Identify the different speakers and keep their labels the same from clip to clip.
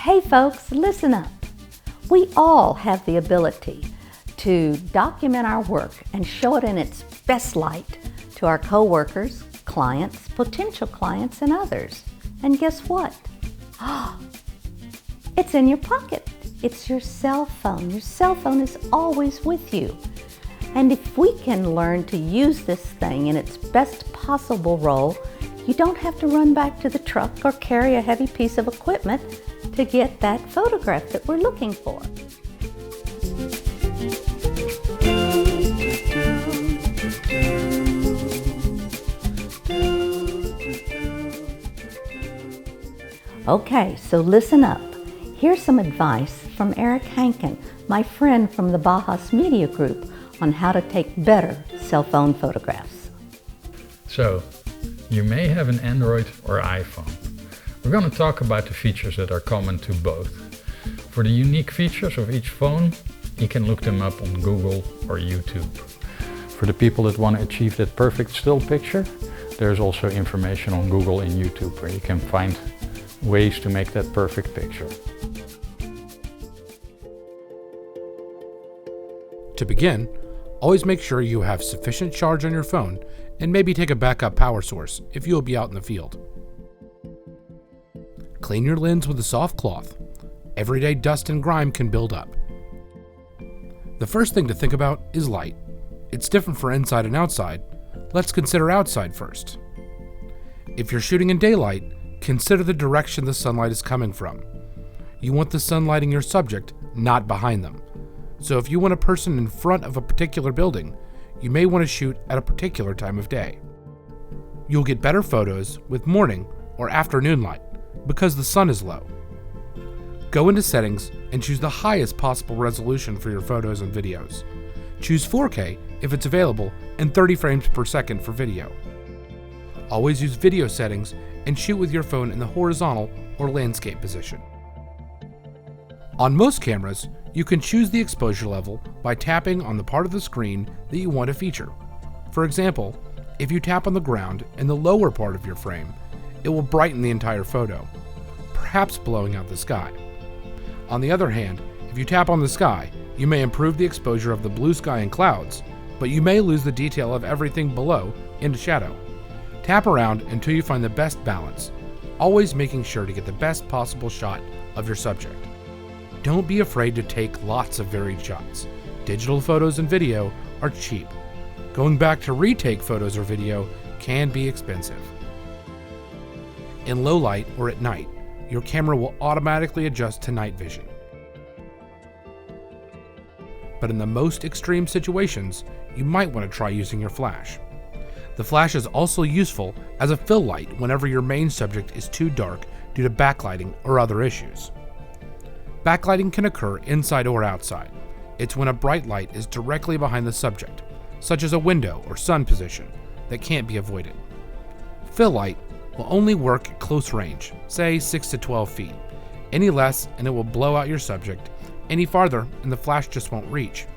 Speaker 1: Hey folks, listen up. We all have the ability to document our work and show it in its best light to our coworkers, clients, potential clients, and others. And guess what? It's in your pocket. It's your cell phone. Your cell phone is always with you. And if we can learn to use this thing in its best possible role, you don't have to run back to the truck or carry a heavy piece of equipment to get that photograph that we're looking for. Okay, so listen up. Here's some advice from Eric Hankin, my friend from the Bajas Media Group, on how to take better cell phone photographs.
Speaker 2: So, you may have an Android or iPhone. We're going to talk about the features that are common to both. For the unique features of each phone, you can look them up on Google or YouTube. For the people that want to achieve that perfect still picture, there's also information on Google and YouTube where you can find ways to make that perfect picture.
Speaker 3: To begin, always make sure you have sufficient charge on your phone and maybe take a backup power source if you will be out in the field. Clean your lens with a soft cloth. Everyday dust and grime can build up. The first thing to think about is light. It's different for inside and outside. Let's consider outside first. If you're shooting in daylight, consider the direction the sunlight is coming from. You want the sun lighting your subject, not behind them. So if you want a person in front of a particular building, you may want to shoot at a particular time of day. You'll get better photos with morning or afternoon light because the sun is low. Go into settings and choose the highest possible resolution for your photos and videos. Choose 4K if it's available and 30 frames per second for video. Always use video settings and shoot with your phone in the horizontal or landscape position. On most cameras, you can choose the exposure level by tapping on the part of the screen that you want to feature. For example, if you tap on the ground in the lower part of your frame, it will brighten the entire photo, perhaps blowing out the sky. On the other hand, if you tap on the sky, you may improve the exposure of the blue sky and clouds, but you may lose the detail of everything below into shadow. Tap around until you find the best balance, always making sure to get the best possible shot of your subject. Don't be afraid to take lots of varied shots. Digital photos and video are cheap. Going back to retake photos or video can be expensive. In low light or at night, your camera will automatically adjust to night vision. But in the most extreme situations, you might want to try using your flash. The flash is also useful as a fill light whenever your main subject is too dark due to backlighting or other issues. Backlighting can occur inside or outside. It's when a bright light is directly behind the subject, such as a window or sun position, that can't be avoided. Fill light will only work at close range, say 6 to 12 feet. Any less and it will blow out your subject. Any farther and the flash just won't reach.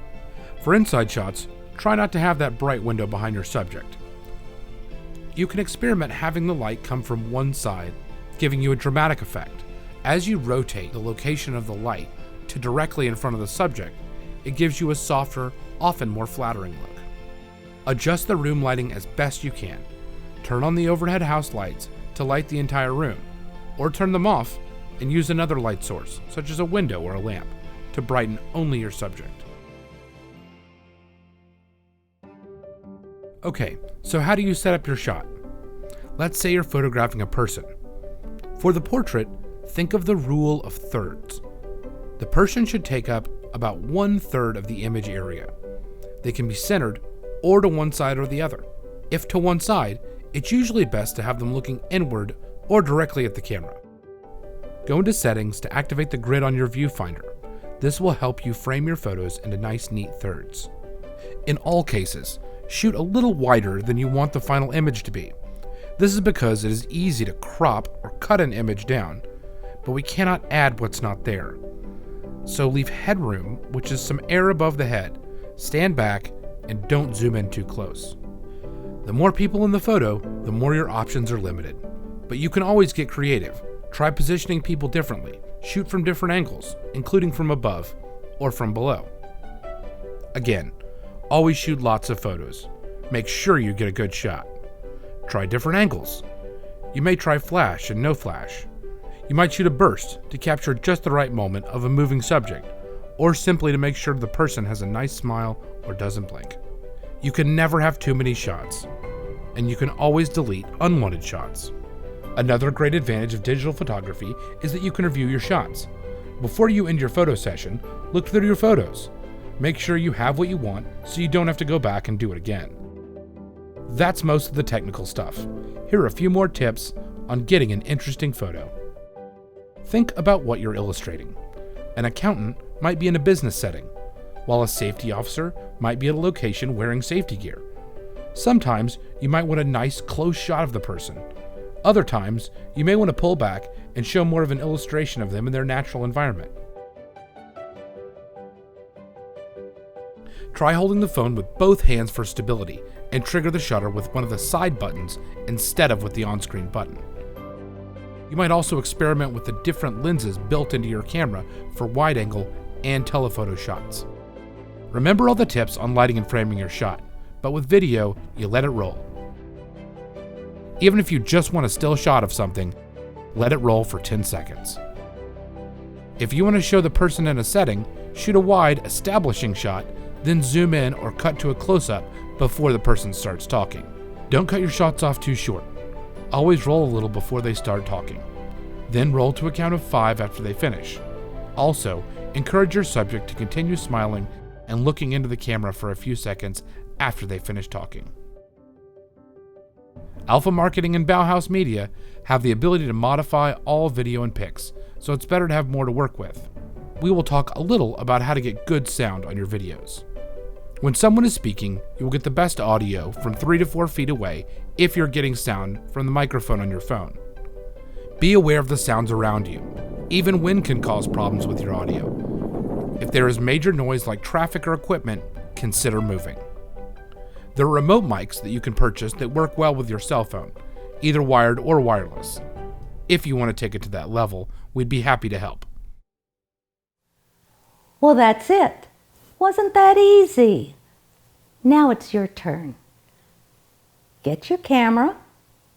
Speaker 3: For inside shots, try not to have that bright window behind your subject. You can experiment having the light come from one side, giving you a dramatic effect. As you rotate the location of the light to directly in front of the subject, it gives you a softer, often more flattering look. Adjust the room lighting as best you can. Turn on the overhead house lights to light the entire room, or turn them off and use another light source, such as a window or a lamp, to brighten only your subject. Okay, so how do you set up your shot? Let's say you're photographing a person. For the portrait, think of the rule of thirds. The person should take up about 1/3 of the image area. They can be centered or to one side or the other. If to one side, it's usually best to have them looking inward or directly at the camera. Go into settings to activate the grid on your viewfinder. This will help you frame your photos into nice, neat thirds. In all cases, shoot a little wider than you want the final image to be. This is because it is easy to crop or cut an image down, but we cannot add what's not there. So leave headroom, which is some air above the head. Stand back and don't zoom in too close. The more people in the photo, the more your options are limited. But you can always get creative. Try positioning people differently. Shoot from different angles, including from above or from below. Again, always shoot lots of photos. Make sure you get a good shot. Try different angles. You may try flash and no flash. You might shoot a burst to capture just the right moment of a moving subject, or simply to make sure the person has a nice smile or doesn't blink. You can never have too many shots, and you can always delete unwanted shots. Another great advantage of digital photography is that you can review your shots. Before you end your photo session, look through your photos. Make sure you have what you want so you don't have to go back and do it again. That's most of the technical stuff. Here are a few more tips on getting an interesting photo. Think about what you're illustrating. An accountant might be in a business setting, while a safety officer might be at a location wearing safety gear. Sometimes you might want a nice close shot of the person. Other times, you may want to pull back and show more of an illustration of them in their natural environment. Try holding the phone with both hands for stability and trigger the shutter with one of the side buttons instead of with the on-screen button. You might also experiment with the different lenses built into your camera for wide-angle and telephoto shots. Remember all the tips on lighting and framing your shot, but with video, you let it roll. Even if you just want a still shot of something, let it roll for 10 seconds. If you want to show the person in a setting, shoot a wide, establishing shot, then zoom in or cut to a close-up before the person starts talking. Don't cut your shots off too short. Always roll a little before they start talking. Then roll to a count of 5 after they finish. Also, encourage your subject to continue smiling and looking into the camera for a few seconds after they finish talking. Alpha Marketing and Bauhaus Media have the ability to modify all video and pics, so it's better to have more to work with. We will talk a little about how to get good sound on your videos. When someone is speaking, you will get the best audio from 3 to 4 feet away if you're getting sound from the microphone on your phone. Be aware of the sounds around you. Even wind can cause problems with your audio. If there is major noise like traffic or equipment, consider moving. There are remote mics that you can purchase that work well with your cell phone, either wired or wireless. If you want to take it to that level, we'd be happy to help.
Speaker 1: Well, that's it. Wasn't that easy? Now it's your turn. Get your camera,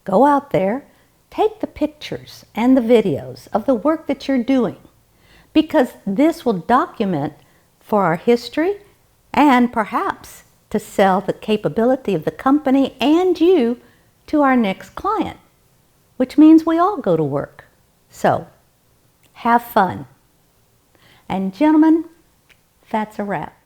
Speaker 1: go out there, take the pictures and the videos of the work that you're doing, because this will document for our history and perhaps to sell the capability of the company and you to our next client, which means we all go to work. So, have fun. And gentlemen, that's a wrap.